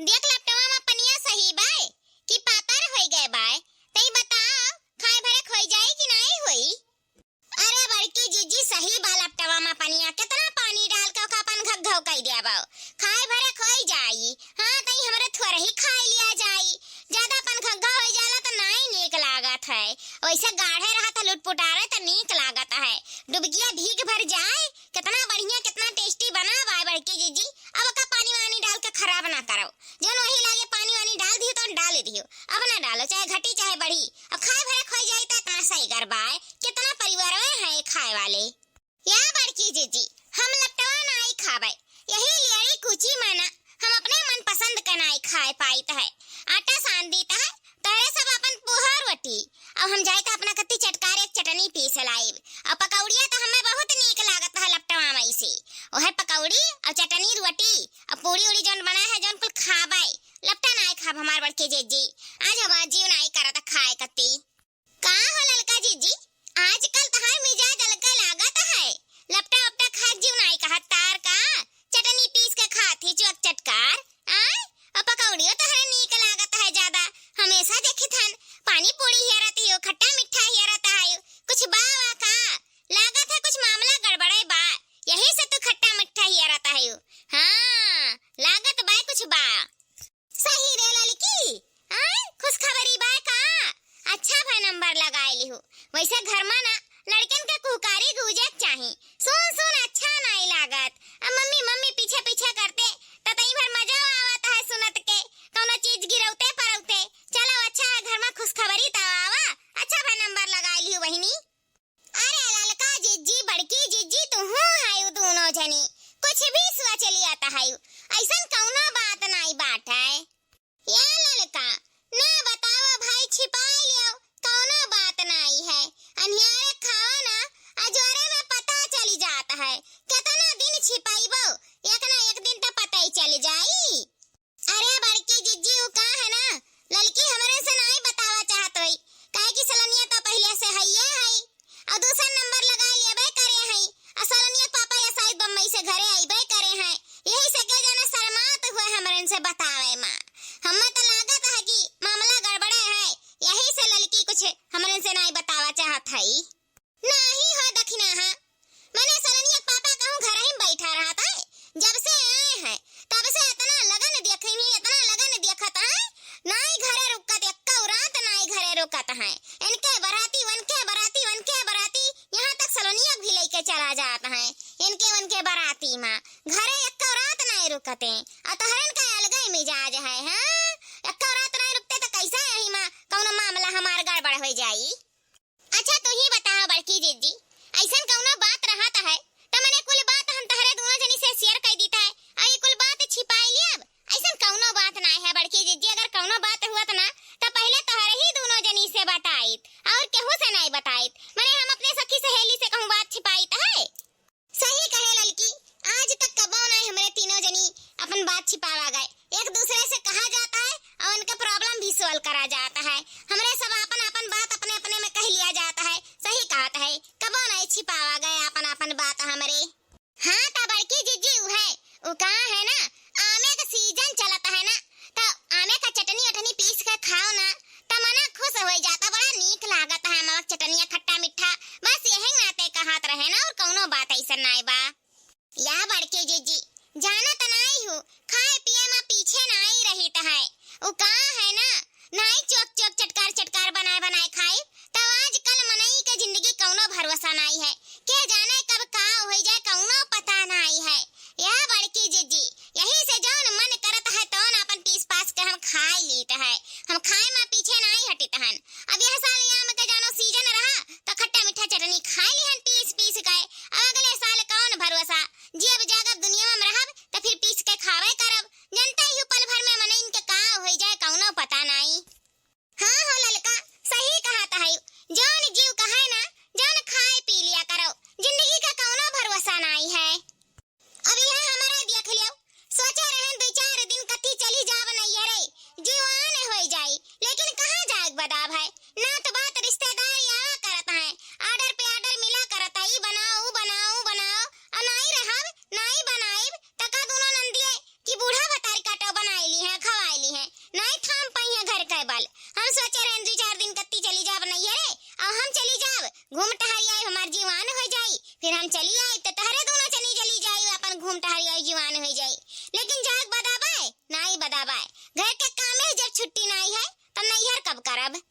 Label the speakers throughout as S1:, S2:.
S1: देख लपटवा में पनिया सही बाय कि पातर होई गए बाय। तई बताओ खाए भरे खोई जाई कि नहीं होई। अरे बड़की जीजी सही बा लपटवा में पनिया कितना पानी डाल के अपन घघौ कई दिया बाओ खाए भरे खोई जाई। हां तई हमरे थोड़ा ही खाई लिया जाई। ज्यादा अपन घघौ हो जाला तो नहीं नीक लागत है। वैसे गाढ़े रहा तो लुटपुटारे तो नीक लागत है। डुबकिया भीग भर जाए कितना बढ़िया कितना टेस्टी बना बाय बड़की जीजी। अब का पानी वानी डाल के खराब ना करो। जन वही लागे पानी वानी डाल दियो तो डाल दियो। अब ना डालो चाहे घटी चाहे बढ़ी। अब खाए भरे खोई जाई तो इतना सही गरबाए। कितना परिवार में है खाए वाले। या बड़की जीजी हम लपटवा नहीं खावे। यही लियारी कुची मना हम अपने मन पसंद का नहीं खाए पाइत है। आटा सान देता है तरे सब अपन पोहा रोटी। अब हम जाए तो अपना कत्ती चटकार एक चटनी पीस लाइब। अब पकौड़िया तो हमें बहुत नीक लागत है लपटवा में से। ओहे पकौड़ी और चटनी रोटी और पूरी उड़ी जौन बना है जौन कुल खावे। लपटा नहीं खाब हमार बड़के जीजी। आज हमार जीव नहीं करत खाए कत्ती। का हो ललका जीजी आजकल तहार मिजाज अलग लागत है। लपटा उपटा खा जीव नहीं कहत तार का चटनी पीस के खाती चुक चटकार। आय और पकौड़ियो तो है नीक लागत है ज्यादा। हमेशा देखी थन पानी पूरी ही रहती हो खट्टा मीठा ही रहता है। कुछ बावा का लागत है कुछ मामला गड़बड़े बा। यही से तो खट्टा मीठा ही रहता है। हाँ लागत बा कुछ बा। सही रे ललकी खुशखबरी बा का। अच्छा भाई नंबर लगाए ली हो। वैसे घर में ना लड़कन के कुहकारी गूंजे चाहिए। सुन सुन अच्छा नहीं लागत। अब मम्मी मम्मी पीछे पीछे करते तो तई भर मजा आवत है सुनत के। कौनो चीज गिरौते परौते चलो अच्छा है घर में खुशखबरी तो आवा। अच्छा भाई नंबर लगाए ली हो बहिनी। अरे ललका जीजी बड़की जीजी तू हायु दोनों जनी कुछ भी सोच लिया था हायु। ऐसन कौनो बात नहीं बाट है। या ललका ना बताओ भाई छिपाए लियो कौनो बात नहीं है। अन्यारे खाओ ना अजोरे में पता चली जाता है। कितना दिन छिपाइबो एक ना एक दिन तो पता ही चल जाई। अरे बड़की जीजी उ का है ना ललकी हमरे से नहीं बतावा चाहत होई। काहे कि सलनिया तो पहले से हइए है और दूसरा नंबर लगा लेबे करे है। असलनिया पापा या शायद बम्बई से घरे आइबे करे हैं। यही से के जाने शर्मात हुए हमरे से बतावे मां। हम्मे तो लागत है कि मामला गड़बड़े है। यही से लड़की कुछ हमरे से नहीं बतावा चाहत है। नहीं हो दखिना हां मैंने सलनिया पापा कहूं घर ही बैठा रहा था। जब से आए हैं तब से इतना लगन देखनी इतना लगन देखत है। नहीं घरे रुकत एक रात नहीं घरे रुकत है। इनके बराती वनके बराती यहां तक सलोनिया भी लेके चला जाता है। इनके बराती मां घरे एक रात नहीं रुकते। अतहरन का अलग ही मिजाज है। हां एक रात नहीं रुकते तो कैसा यही मां कौनो मामला हमार गड़बड़ हो जाई। अच्छा तू ही बताओ बड़की जीजी ऐसन कौनो बात रहत है तो मैंने कुल बात हम तहरे दोनों जनी से शेयर कर दीता है। आई कुल बात छिपाई लिया। अब ऐसन कौनो बात नहीं है बड़की जीजी। अगर कौनो बात हुआ ना तो पहले तहरे ही दोनों जनी से बताइत और केहू से नहीं बताइत। मैंने हम अपने सखी सहेली से कहूं बात छिपाइत है। सही कहे ललकी आज तक कबो नहीं हमरे तीनों जनी अपन बात छिपावा गए। एक दूसरे से कहा जाता है और उनका प्रॉब्लम भी सॉल्व करा जाता है। हमरे सब अपन अपन बात अपने अपने में कह लिया जाता है। सही कहता है कबो नहीं छिपावा गए अपन अपन बात हमरे। हाँ तो बड़की जीजी है उ का है ना आमे का सीजन चलता है ना तो आमे का चटनी उटनी पीस के खाओ ना तो मना खुश हो जाता। बड़ा नीक लागत है नमक चटनिया खट्टा मीठा। बस यही नाते कहत रहे ना और कौनो बात ऐसा नहीं बा। या बड़की जीजी जाना तो नहीं हूँ खाए पिए में पीछे नहीं रही तो है। उ का है ना नहीं चोक चटकार बनाए बनाए खाए तो आजकल मनई के जिंदगी कौनो भरोसा नहीं है। के जाने कब का हो जाए कौनो पता नहीं है। या बड़की जीजी यही से जौन मन करत है तौन अपन पीस पास के हम खाए लीत है। हम खाए में पीछे नहीं हटित हन। अब यह साल आम के जानो सीजन रहा तो खट्टा मीठा चटनी खाए ली हन पीस पीस गए। अगले साल कौन भरोसा जब जागब दुनिया में रहब तो फिर पीस के खावे करब। जनता ही पल भर में मनइन के का हो जाए कौनो पता नहीं। लेकिन जाग बदाबाए नहीं बदाबाए, घर के काम में जब छुट्टी नहीं है तब नैहर कब करब।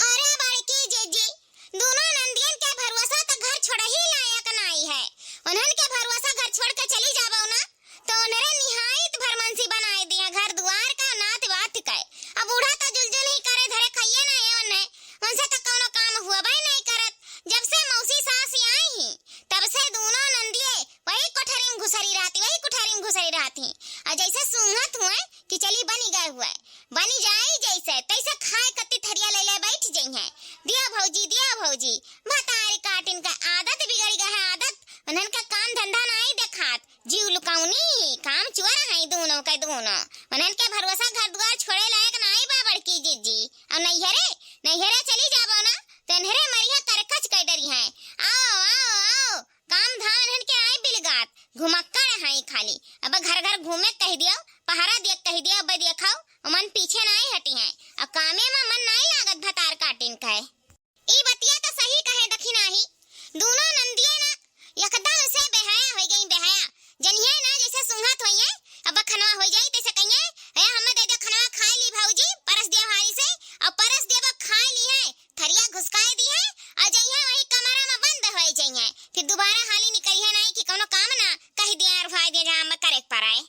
S1: अरे बड़की जीजी, दोनों नंदियन के भरोसा तो घर छोड़ ही लायक नहीं है। उन्हन के भरोसा घर छोड़ के चली जाबो ना तो उन्हें निहायत भरमंसी बनाए दिया घर द्वार का नात वात के। अब बूढ़ा तो जुलजुल ही करे धरे खाइए ना है उन्हें, उनसे तो कोनो काम हुआ भाई नहीं करत। जब से मौसी सास आई ही तब से दोनों नंदिये वही कोठरी में घुसरी रहती और जैसे सूंघत हुए कि चली बनी गए हुए बनी जाए जैसे तैसे खाए कत्ती थरिया ले ले बैठ जई है। दिया भौजी भतारी काटिन का आदत बिगड़ गए है आदत। उन्हन का काम धंधा नहीं देखात, जीव लुकाउनी काम चुआ है दोनों के दोनों। उन्हन के भरोसा घर द्वार छोड़े लायक नहीं बा बड़की जीजी। अब नैहरे चली जाबो ना तो नहरे मरिया करकच कह डरी है। आओ काम धाम इन्हन के आई बिलगात घुमक्कड़ है खाली। अब घर घूमे कह दियो, पहारा देख कह दियो, अब देखाओ मन पीछे नहीं हटी है। अब कामे में मन नहीं लागत भतार काटिन कहे। ई बतिया तो सही कहे दखिना ही, दोनों नंदिये ना एकदम से बेहया हो गई बेहया। जनिए ना जैसे सुंघत होइए अब खनवा हो जाई तैसे कहिए है हम दे दे खनवा खा ली भौजी परस दे हारी से और परस देबो खा ली है थरिया घुसकाए दी है और जइए वही कमरा में बंद हो जाइए। फिर दोबारा हाली निकलिए नहीं कि कोनो काम ना कह दिया और भाई दे जा हम करे पराए।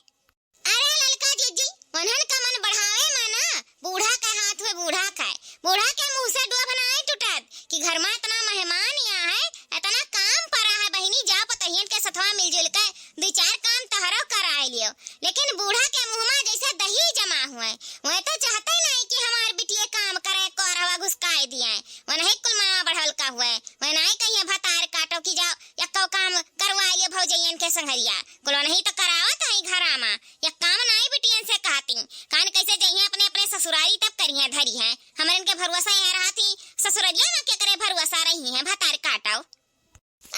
S1: अरे ललका जीजी, उन्हन का मन बढ़ावे माना बूढ़ा के हाथ में बूढ़ा के मुंह से डोब नहीं टूटत कि घर में इतना मेहमान यहाँ है, इतना काम पड़ा है बहिनी जा पतहियन के सथवा मिलजुल के दो चार काम तहरो कराए लियो। लेकिन बूढ़ा के मुंह में जैसे दही जमा हुए वह तो चाहते नहीं कि हमार बिटिया काम करे कोरवा घुसकाए दिए। वह नहीं कुल माँ बढ़ल का हुए वह नहीं कहिए भतार काटो कि जाओ यक्को काम करवा लियो भौजैयन के संगरिया कुलो नहीं तो करावत है घरा में या काम नहीं बिटियन से कहती कान कैसे जइए अपने अपने ससुरारी तब करिए धरी है। हमारे इनके भरोसा यहाँ रहा थी ससुरलिया में क्या करे भरोसा रही है भतार काटाओ।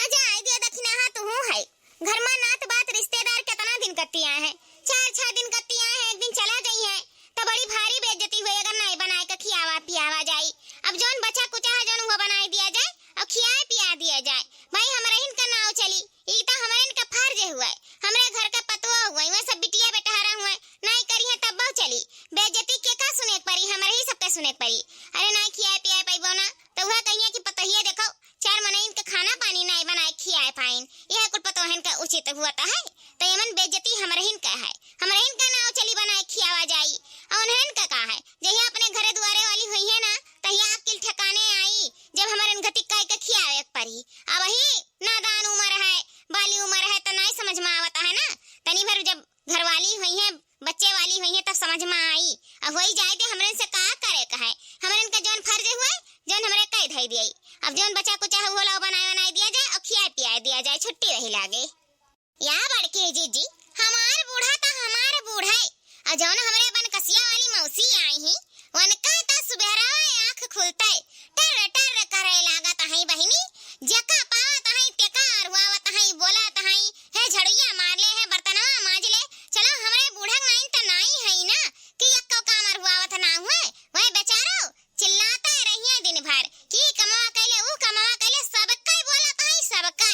S1: आजा आई दिया दक्षिणा हाथ हूँ है घर में नात बात रिश्तेदार कितना दिन कत्ती आए हैं, 4-6 दिन कत्ती आए हैं, एक दिन चला गई है तो बड़ी भारी बेइज्जती हुई अगर नहीं बनाए का खियावा पियावा जाई। अब जौन बचा कुचा है जौन वो बनाए दिया जाए और खियाए पिया दिया जाए भाई हमारे इनका नाव चली। ई तो हमारे इनका फर्ज हुआ हमारे घर का पतवा हुआ वह सब बिटिया बेटहारा हुए नहीं करी है तब बहु चली बेइज्जती के का सुने पड़ी हमारे ही सबके सुने पड़ी। अरे नहीं खियाए पियाए पाइबो ना तो वह कहिए कि पतहिया देखो 4 महीने इनका खाना पानी नहीं बनाए खियाए पाइन यह कुल पतोहन का उचित हुआ है तो यमन बेइज्जती हमारे इनका है। हमारे इनका नाव चली बनाए खियावा जाई और उन्हें इनका का है जहिया अपने घरे दुआरे वाली हुई है ना तहिया आपके ठिकाने आई जब हमारे इनगति कह के खियावे पड़ी। अब ही नादान उम्र है बाली उम्र है तो नहीं समझ में आवता है ना तनी भर जब घरवाली हुई है बच्चे वाली हुई है तब समझ में आई। अब वही जाए थे हमारे से का करे का है हमारे इनका जौन फर्ज हुआ जौन हमारे कह धई दिए। अब जौन बच्चा कुचा हुआ लो बनाए दिया जाए और खिया पिया दिया जाए छुट्टी रही लागे। या बड़के जीजी हमार बूढ़ा तो हमार बूढ़ा है और जौन हमारे बनकसिया वाली मौसी आई ही उनका तो सुबेरा आँख खुलता है टर टर करे लागत है बहिनी जका पावत है टेका अरवावत है बोलत है झड़िया मार ले है बर्तनवा मांज ले। चलो हमारे बूढ़ा नहीं तो नहीं है ना कि यक्को काम अरवावत ना हुए वह बेचारो चिल्लाता रहिए दिन भर कि कमावा कैले वो कमावा कैले सबका बोलत है सबका।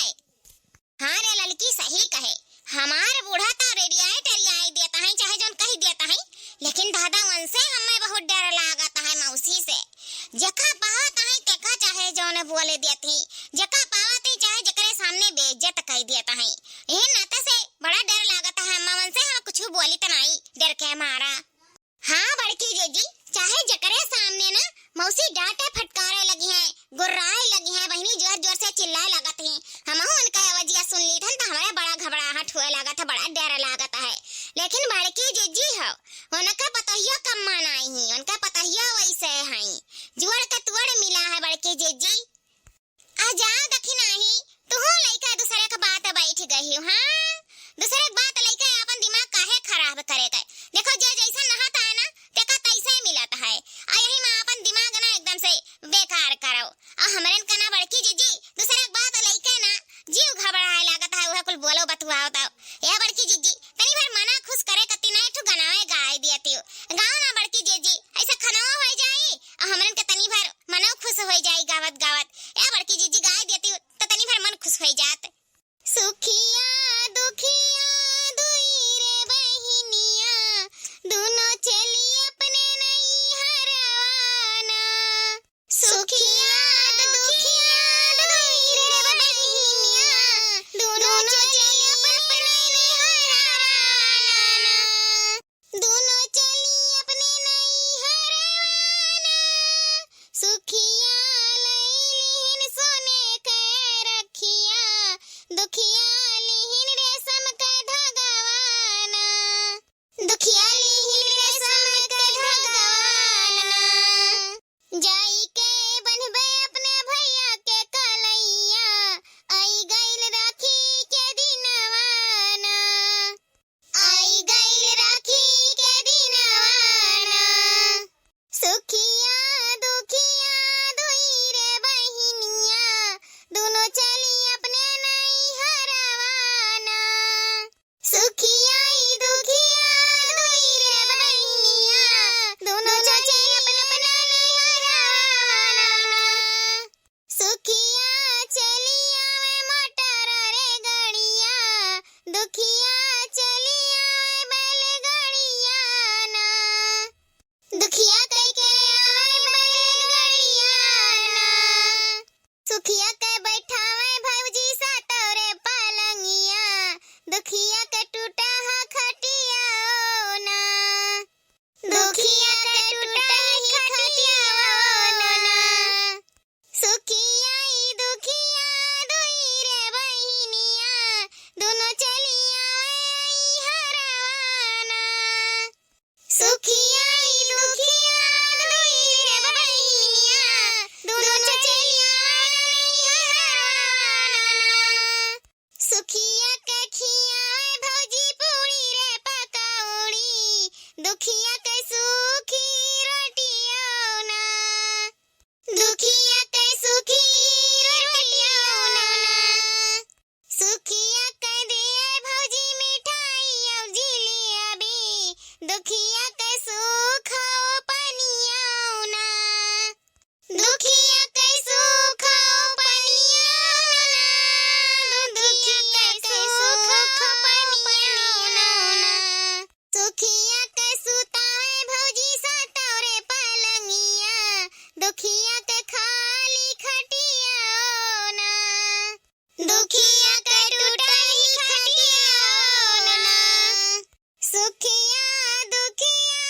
S1: हाँ रे ललकी सही कहे हमार बूढ़ा तो रेडियाई देता है चाहे जौन कही देता है लेकिन दादा वन से हमें बहुत डर लागत है मौसी से जका पावत है तेका चाहे जौन बोले देती जका पावत है चाहे जकरे सामने बेइज्जत कह देता है यह नाते से बड़ा डर लागत है अम्मा वन से हम कुछ बोली तो नहीं डर के मारा। हाँ बड़की जीजी चाहे जकरे सामने ना मौसी डांटे फटकारे लगी है गुर्राए लगी है बहनी जोर जोर से चिल्लाए लगत है हम उनका आवाजिया सुन ली थन तो हमारे बड़ा घबराहट हुए लगा था बड़ा डर लागत है। लेकिन बड़की जीजी हो उनका पतहिया कम मानाई ही उनका पतहिया वैसे है जुड़ का तुड़ मिला है बड़की जीजी। आ जाओ दखिना ही तू लइका दूसरे का बात बैठ गई हाँ दूसरे बात लइका अपन दिमाग काहे खराब करेगा। देखो जो जैसा नहाता है ना तेका तैसे ही मिलता है आ यही में अपन दिमाग ना एकदम से बेकार करो। आ हमारे का ना बड़की जीजी दूसरे बात लइका ना जीव घबराए लागत है वह कुल बोलो बतुआओ तो या बड़की जीजी तनी भर मना खुश करे कति नहीं ठु गनावे गाय दियती गाँव ना बड़की जीजी ऐसा खनावा हो जाई आ हमारे का तनी भर मनो खुश हो जाई गावत गावत या बड़की जीजी गाय देती तो तनी भर मन खुश हो जात। सुखिया दुखिया दुई रे दुखिया के सूखी रोटियों ना, दुखिया के सूखी रोटियों ना, सुखिया के दिए भौजी मिठाई और जिलेबी, दुखिया के सूखो पनियों ना, दुखिया के सूखो पनियों ना, दुखिया के सूखो पनियों ना, सुखिया के सुतावे भौजी सतौरे पलंगिया, दुखिया के खाली खटिया ना, दुखिया के टूटही खटिया ना, सुखिया दुखिया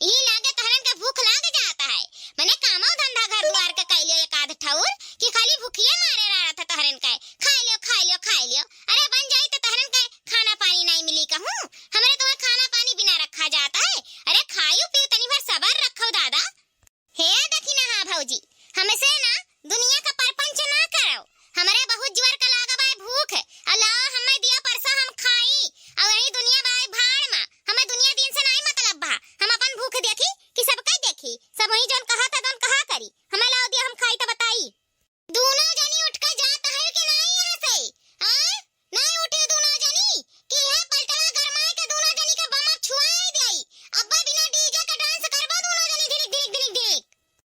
S1: ई लागे तहरन का भूख लाग जाता है। मने कामो धंधा घर द्वार के कैलियो एक आध ठौर कि खाली भूखिए मारे रहा था तहरन का। खा लियो अरे बन जाई तो तहरन का खाना पानी नहीं मिली कहूं। हमरे तो खाना पानी बिना रखा जाता है। अरे खाइयो पियो तनी भर सबर रखो दादा। हे देखी ना हां भौजी हमसे ना दुनिया का परपंच ना करो। हमरे बहुत जोर का लागा बाय भूख अल्लाह हमें दिया परसा हम खाई और यही दुनिया बाय भाड़ में हमें दुनिया दिन से नहीं मतलब बा। हम अपन भूख देखी कि सब कई देखी सब वही जोन कहा था दोन कहा करी हमें लाओ दिया हम खाई तो बताई। दोनों जनी उठ कर जाता है कि नहीं यहां से हां नहीं उठे दोनों जनी कि है पलटवा गरमाए के दोनों जनी का बम छुआई देई। अब्बा बिना डीजे का डांस करबो दोनों जनी धिक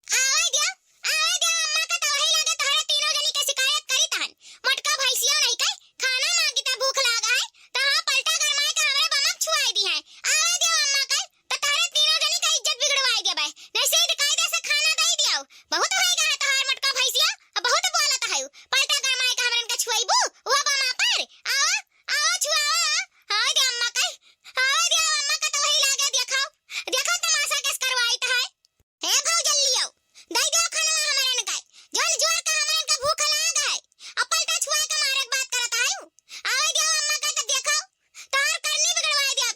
S1: आवे दिया अम्मा का तो वही लगे तोहरे तीनों जनी के शिकायत करी तहन। मोटका भैंसिया नहीं कई खाना मांगी त भूख लागा है त हां पलटा गरमाए के हमरे बम छुआई दी है। आवे दिया अम्मा का त तोहरे तीनों जनी का इज्जत बिगड़वाई देबे नहीं से कायदे से खाना दई दियो। बहुत होएगा है तोहर मोटका भैंसिया बहुत बोलत है पलटा गरमाए के हमरन के छुआईबू वो बमा पर आओ छुआओ। हां दे अम्मा का आवे दिया अम्मा का तो वही लागे देखो तमाशा किस करवाई त है। हे भाऊ जल्दी आओ दई दो खाना हमरन का जल जोर का हमरन का भूख लाग है अब पलटा छुआ के मारे बात करत आयो। आवे दिया अम्मा का तो देखो तार करनी बिगड़वाई दे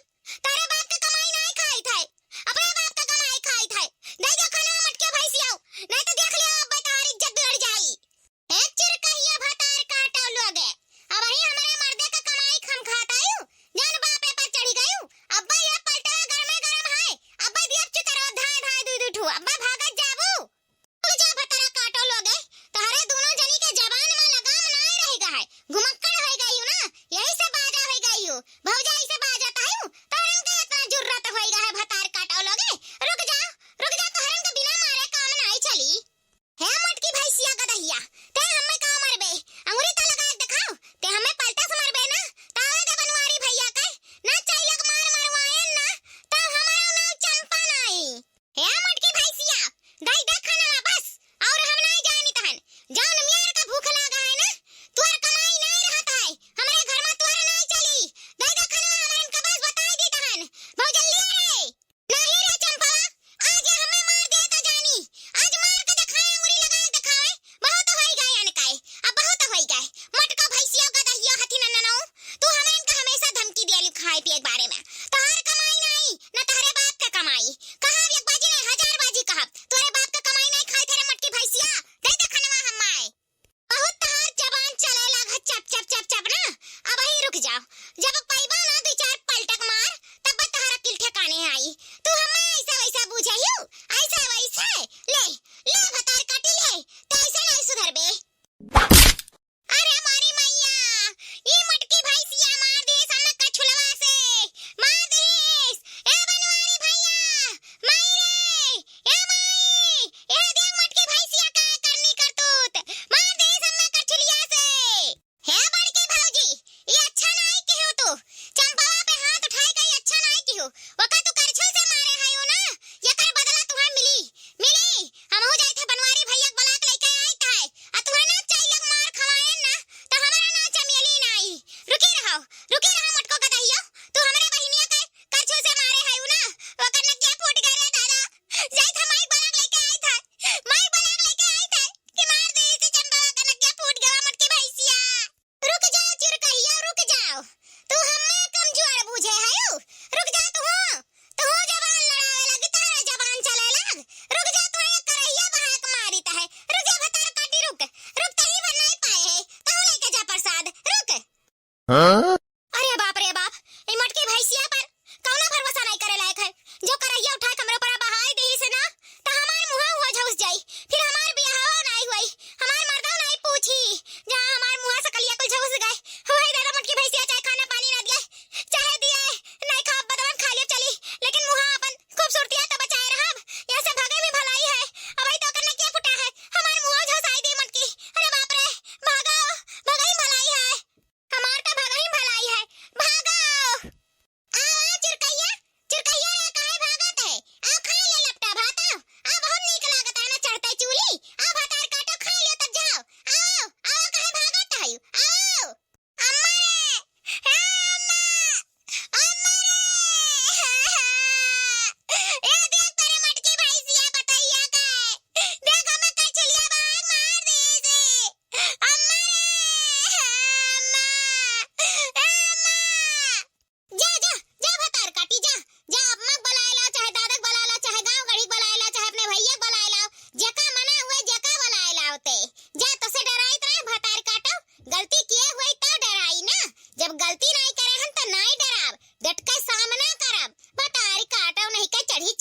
S1: तारे बाप का कमाई नहीं खाई थे अपने बाप का कमाई खाई थे। दई दो खाना मटके भैंसी आओ नहीं तो देख लियो अब तार इज्जत बिगड़ जाई। एक चिर कहिया भतार काटो लोगे अब वही हमारे मर्दे का कमाई खम खाता आयो जान बापे पर चढ़ी गयो। अब्बा ये पलटा गरम है अब्बा दिया चितरो धाय दू ठू अब्बा भागत जाबू जा भतारा काटो लोगे तारे दोनों जनी के जबान में लगाम नहीं रहेगा है घुमक्कड़ हो गई हो ना यही से बाजा हो गई हो भौजा ऐसे बाजाता है तारन के इतना जुर्रत होएगा है भतार काटो लोगे। रुक जा तारन के बिना मारे काम नहीं चली। हे मटकी भैंसिया गदहिया ते हमें का मरबे अंगुरी तो लगा के दिखाओ ते हमें पलटा से मरबे ना तावे दे बनवारी भैया का ना चाइलक मार मरवाए ना तो हमारा नाम चंपा नहीं। हे मटकी भैंसिया दई दे खाना बस और हम नहीं जानी तहन जान मियार का भूख लगा है ना तोर कमाई नहीं रहता है हमारे घर में तोर नहीं चली। दई दे खाना हमरन का बस बताई दी तहन भौ जल्दी रे नहीं रे चंपा आज हमें मार दे तो जानी आज मार के दिखाए अंगुरी लगा के दिखाए बहुत होई गए अनकाए अब बहुत होई गए। मटका भैंसिया का दहिया हथी नन्नो तू हमरन का हमेशा धमकी देली खाए पिए के बारे में तोहर कमाई नहीं ना तारे बाप का कमाई कहा एक बाजी नहीं हजार बाजी कहा तोरे बाप का कमाई नहीं खाए तेरे मटकी भैंसिया दे दे खाना हमाए। बहुत तोहर जबान चले लगा चप ना अब ही रुक जाओ जब पैबा ना दो चार पलटक मार तब तोहरा किल ठिकाने आई तू हमें ऐसा वैसा बुझाइयो ऐसा वैसा ले भतार काटी ले तो ऐसे नहीं सुधरबे। अरे मारी मैया ये मटकी भैंसिया मार दे सामने कछुलवा से मार दे ए बनवारी भैया माई रे ए देख मटकी भैंसिया का करनी करतूत मार दे सामने कछुलिया से। हे बड़की भौजी ये अच्छा नहीं कहू तू चंपा पे हाथ उठाई गई अच्छा नहीं कहू वका तू करछल से मारे हायो ना एकर बदला तुहे मिली हम हो जाई थे बनवारी भैया बुला के लेके आई थे आ तुहे ना चाहिए मार खवाए ना तो हमारा ना चमेली नहीं। रुकी रहो मटको का दहियो तू हमरे बहिनिया के करछल से मारे हायो ना वकर न क्या फूट गए रे दादा जाई थे माई बुला के लेके आई थे कि मार दे इसे चंपा का न क्या फूट गया मटकी भैंसिया। रुक जाओ चिर कहिया रुक जाओ तू हमें कमजोर बुझे हायो रुक जा तू जबान लड़ावे लगी तारा जबान चले लग रुक जा तू एक करैया बहाक मारी ता है रुक जा भतार काटी रुक तही बन नहीं पाए है तो लेके जा प्रसाद रुक। हाँ? अरे बाप ए मटकी भैंसिया पर कौनो भरोसा नहीं करे लायक है जो करैया उठा के हमरे ऊपर बहाई देही से ना तो हमार मुंह हुआ झउस जाई फिर हमार बियाह नहीं हुई हमार मर्दा नहीं पूछी जहां हमार मुंह से कलिया कुल झउस गए वही दादा मटकी भैंसिया चाहे खाना पानी ना दिए चाहे दिए नहीं खा बदवन खा लियो चली लेकिन मुंह अपन खूबसूरतिया तो बचाए रहब यहां से भागे भी भलाई है अब आई तो करने क्या फुटा है हमार मुंह झउसाई दे मटकी। अरे बाप रे भागो भगाई भलाई है हमार तो भगाई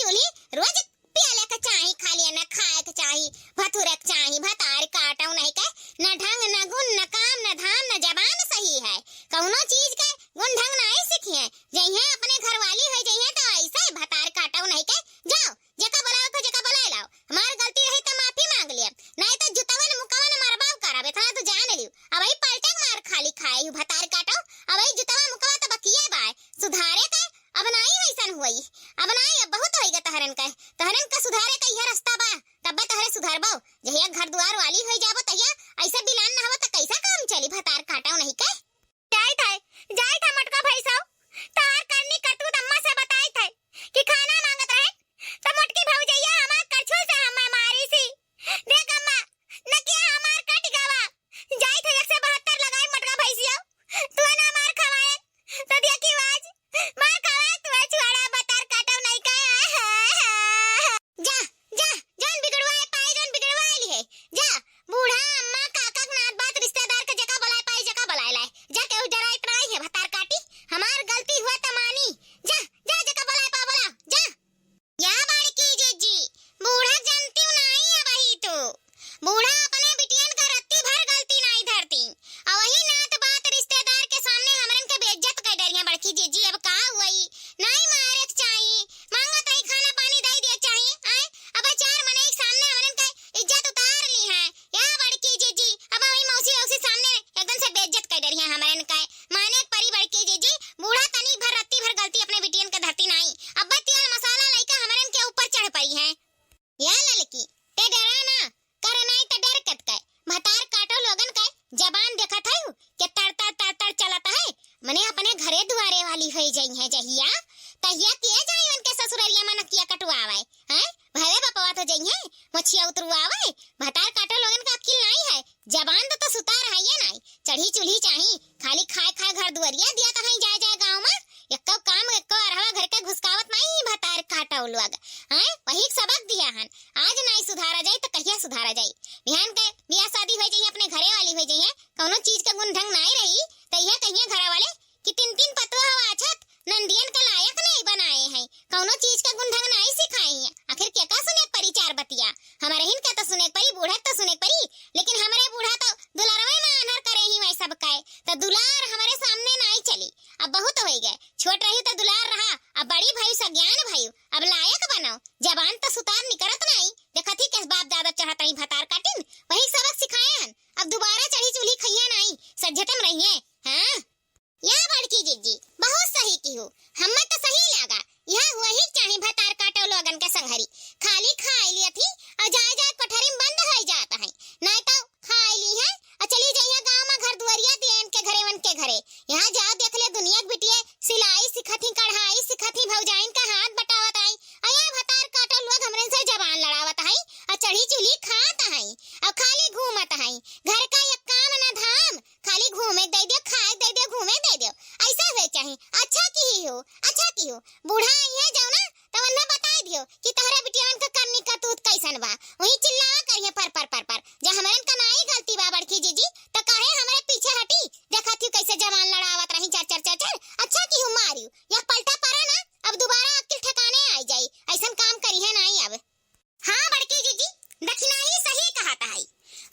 S1: चूल्ही रोज पियाले का चाही, खाली न खाए के चाही, भथुरे के चाही, भतार काटौ नहीं के न ढंग न गुण न काम न धाम न जबान सही है। कौनो चीज के गुण ढंग नहीं सीखिए, जइहे अपने घरवाली हो जइहे तो ऐसे भतार काटौ नहीं के जाओ, जेका बुलाओ को जेका बुला लाओ। हमार गलती रही तो माफी मांग लिया, नहीं तो जुतवन मुकवन मरबाव कराबे था तो जान लियो। अब ई पलटक मार खाली खाए भतार काटौ, अब ई जुतवा मुकवा तो बकिए बाय सुधारे के अब नहीं वैसन हुई, अब नहीं अब बहुत होइगा तहरन का सुधारे का यह रास्ता बा, तब तहरे सुधारबो। जहिया घर दुआर वाली हो जाबो तहिया ऐसे बिलान ना हो तो कैसा काम चली भतार काटौ नहीं के। जाई था मटका भैसो तार करनी करतूत अम्मा से बताई थे कि खाना मांगत रहे तो मोटकी भौजैया हमार करछुल से हमें मारी सी, देख अम्मा न किया हमार कट गवा। जाई थे 172 लगाई मटका भैसियो, तू ना मार खवाए तो दिया की आवाज मार खवाए तू छुआड़ा बतार काटौ नहीं के। जा जा जान बिगड़वाए पाए जान बिगड़वाए ली है, जा बूढ़ा अम्मा काका नात बात रिश्तेदार के जगह बुलाए पाए जगह बुलाए लाए, जा केहू जरा इतना ही है भतार काटी, हमार गलती हुआ त मानी, जा जा जगह बुलाए पा बुला जा। या बड़की जीजी बूढ़ा जानती नहीं है वही तो, बूढ़ा अपने बिटियन का रत्ती भर गलती नहीं धरती और वही नात बात रिश्तेदार के सामने हमरन के बेइज्जत कर डरिया। बड़की जीजी अब का हुई नहीं मारे के चाहिए, मांगत रही खाना पानी दे दिया चाहिए, आए अब चार मने के सामने हमरन के इज्जत उतार ली है। या बड़की जीजी अब वही मौसी सामने एकदम से बेइज्जत कर डरिया हमरन के माने परी। बड़की जीजी बूढ़ा तनी भर रत्ती भर गलती अपने बिटियन के धरती नहीं, अब तेल मसाला लइका हमरन के ऊपर चढ़ पई है। या लड़की ते डरा ना कर नहीं तो डर कत के भतार काटो लोगन के जबान देखत है कि तड़तड़ तड़तड़ चलता है, मने अपने घरे दुआरे वाली हो जाई है जहिया तहिया के जाई उनके ससुरलिया मन किया कटवावे हैं भले बपवा तो जाई है मछिया उतरवावे। भतार काटो लोगन का अक्ल नहीं है, जबान तो सुतार है ये नहीं, चढ़ी चूल्ही चाही, खाली खाए खाए घर दुआरिया दिया तो है जाए जाए गांव में एको काम एको अरहवा घर के घुसकावत नहीं भतार काटो लोग हैं वही सबक दिया हन। आज नहीं सुधारा जाए तो कहिया सुधारा जाए, बिहान के बियाह शादी हो जाइए अपने घरे वाली हो जाइए कौनो चीज का गुण ढंग नहीं रही तहिया कहिए घर वाले कि तीन तीन पतवा हवा अछत नंदियन का लायक नहीं बनाए हैं, कौनो चीज का गुण ढंग नहीं सिखाई है। आखिर क्या का सुने परिचार बतिया हमारे हिन का तो सुने परी, बूढ़ा तो सुने परी, लेकिन हमारे बूढ़ा तो दुलारवे में अनहर करे ही वही सब कहे तो दुलार हमारे सामने नहीं चली। अब बहुत हो गए, छोट रही तो दुलार रहा, अब बड़ी भई सज्ञान भई अब लायक बनो, जबान तो सुतार निकरत नहीं, देखा थी किस बाप दादा चाहता ही भतार काटिन वही सबक सिखाए हन। अब दोबारा चढ़ी चूल्ही खइया नहीं सज्जतम रहिए। हाँ या बड़की जीजी बहुत सही की हो, हमें तो सही लगा, यह वही चाहे भतार काटो लोगन के संघरी खाली खाई लिया थी और जाए जाए कोठरी में बंद हो जाता है, नहीं तो खाई ली है और चली जाइए गांव में घर दुआरिया दिए इनके घरे वन के घरे, यहाँ जाओ देख ले दुनिया के बिटिया सिलाई सिखती कढ़ाई सिखती भौजाइन का हाथ बटावत आई, अया भतार काटो लोग हमरे से जबान लड़ावत है और चढ़ी चूल्ही खात है और खाली घूमत है, घर का एक काम न धाम, खाली घूमे दे दियो खाए दे दियो घूमे दे दियो, ऐसा वे चाहे। अच्छा की हो बूढ़ा है जाओ ना तो उन्हें बता दियो कि तहरा बिटियान का करनी का तूत कैसन बा, वही चिल्लावा करिए पर जब हमरन का नहीं गलती बा बड़की जीजी तो काहे हमारे पीछे हटी, देखा थी कैसे जवान लड़ावत रही चर। अच्छा की हो मारियो या पलटा परा ना अब दोबारा अक्ल ठिकाने आई जाई, ऐसन काम करी है नहीं अब। हाँ बड़की जीजी दक्षिणा ही सही कहता है,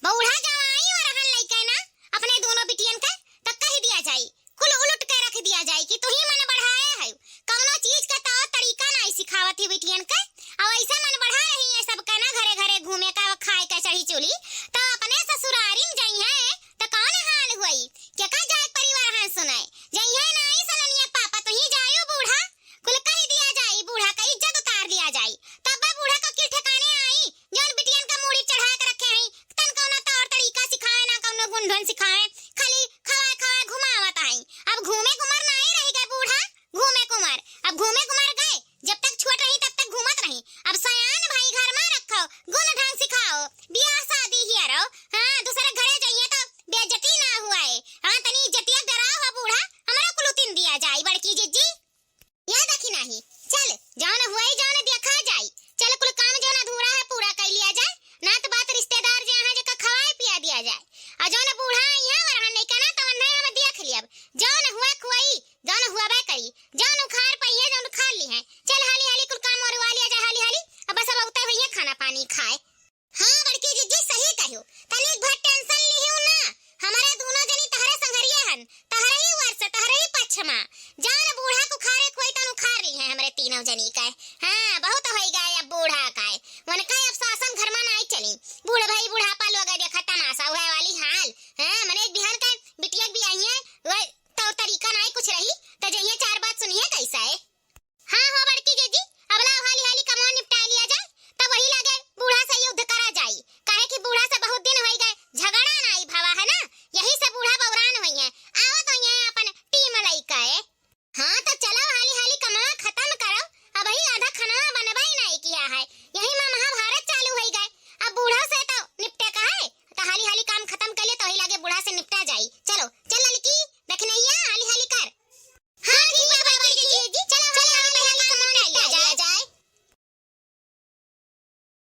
S1: बूढ़ा जवाई और रहन लइका ना अपने दोनों बिटियन का तो कह दिया जाए, कुल उलट के रख दिया जाए कि तू ही मन बढ़ाए है, कौनो चीज का तो तरीका नहीं सिखावत ही बिटियन का और ऐसा मन बढ़ा रही है सब का ना घरे घरे घूमे का खाए का चढ़ी चूली तो अपने ससुरारी में जाई है तो कौन हाल हुई क्या का जाए परिवार हन सुनाए जाई है नहीं सननिया पापा तो ही जायो बूढ़ा कुल कह दिया जाए, बूढ़ा का इज्जत उतार लिया जाए, तब बूढ़ा का किल ठिकाने आई जौन बिटियन का मूड़ी चढ़ा के रखे हैं तन कौनो तौर तरीका सिखाए ना कौनो गुण ढंग सिखाए, खाली खवाए घुमावत आई। अब घूमे कुमार नहीं रह गए बूढ़ा, घूमे कुमार अब घूमे कुमार गए, जब तक छोट रही तब तक घूमत रही, अब सयान भाई घर में रखो गुण